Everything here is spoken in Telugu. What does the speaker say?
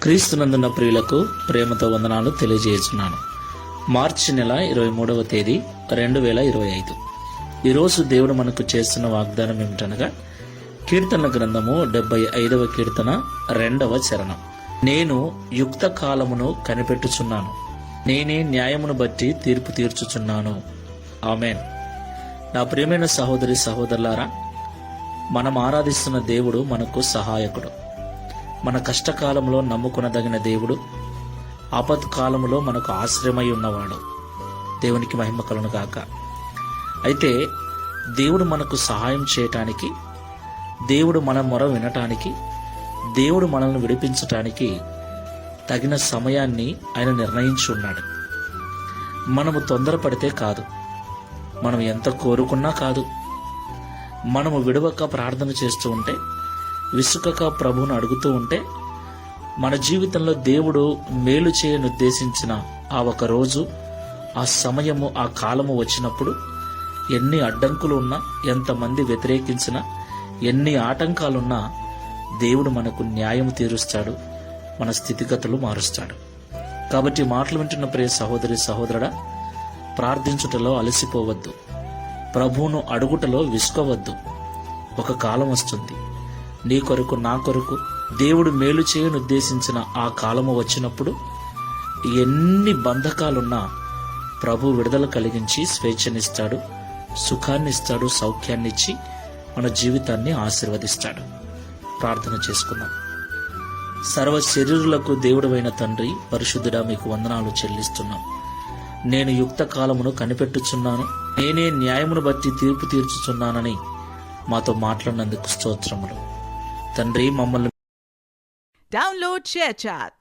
క్రీస్తునందున్న ప్రియులకు ప్రేమతో వందనాలు తెలియజేస్తున్నాను. మార్చి నెల 23వ తేదీ 2025. ఈరోజు దేవుడు మనకు చేస్తున్న వాగ్దానం ఏమిటనగా కీర్తన గ్రంథము 75వ కీర్తన 2వ చరణం. నేను యుక్త కాలమును కనిపెట్టుచున్నాను, నేనే న్యాయమును బట్టి తీర్పు తీర్చుచున్నాను. ఆమేన్. నా ప్రియమైన సహోదరి సహోదరులారా, మనం ఆరాధిస్తున్న దేవుడు మనకు సహాయకుడు. మన కష్టకాలంలో నమ్ముకొనదగిన దేవుడు, ఆపత్కాలంలో మనకు ఆశ్రయమై ఉన్నవాడు. దేవునికి మహిమ కలుగును గాక. అయితే దేవుడు మనకు సహాయం చేయటానికి, దేవుడు మన మొర వినటానికి, దేవుడు మనల్ని విడిపించటానికి తగిన సమయాన్ని ఆయన నిర్ణయించి ఉన్నాడు. మనము తొందరపడితే కాదు, మనం ఎంత కోరుకున్నా కాదు. మనము విడవక ప్రార్థన చేస్తూ ఉంటే, విసుకక ప్రభువును అడుగుతూ ఉంటే, మన జీవితంలో దేవుడు మేలు చేయని ఉద్దేశించిన ఆ ఒక రోజు, ఆ సమయము, ఆ కాలము వచ్చినప్పుడు ఎన్ని అడ్డంకులు ఉన్నా, ఎంతమంది వ్యతిరేకించినా, ఎన్ని ఆటంకాలున్నా దేవుడు మనకు న్యాయం తీరుస్తాడు, మన స్థితిగతులు మారుస్తాడు. కాబట్టి మాటలు వింటున్న ప్రియ సహోదరి సహోదరుడా, ప్రార్థించుటలో అలసిపోవద్దు, ప్రభువును అడుగుటలో విసుకోవద్దు. ఒక కాలం వస్తుంది, నీ కొరకు నా కొరకు దేవుడు మేలు చేయని ఉద్దేశించిన ఆ కాలము వచ్చినప్పుడు ఎన్ని బంధకాలున్నా ప్రభు విడుదల కలిగించి స్వేచ్ఛనిస్తాడు, సుఖాన్నిస్తాడు, సౌఖ్యాన్నిచ్చి మన జీవితాన్ని ఆశీర్వదిస్తాడు. ప్రార్థన చేసుకుందాం. సర్వ శరీరులకు దేవుడైన తండ్రి, పరిశుద్ధుడా, మీకు వందనాలు చెల్లిస్తున్నాం. నేను యుక్త కాలమును కనిపెట్టుచున్నాను, నేనే న్యాయమును బట్టి తీర్పు తీర్చుచున్నానని మాతో మాట్లాడినందుకు స్తోత్రములు తండ్రి. మమ్మల్ని Download ShareChat.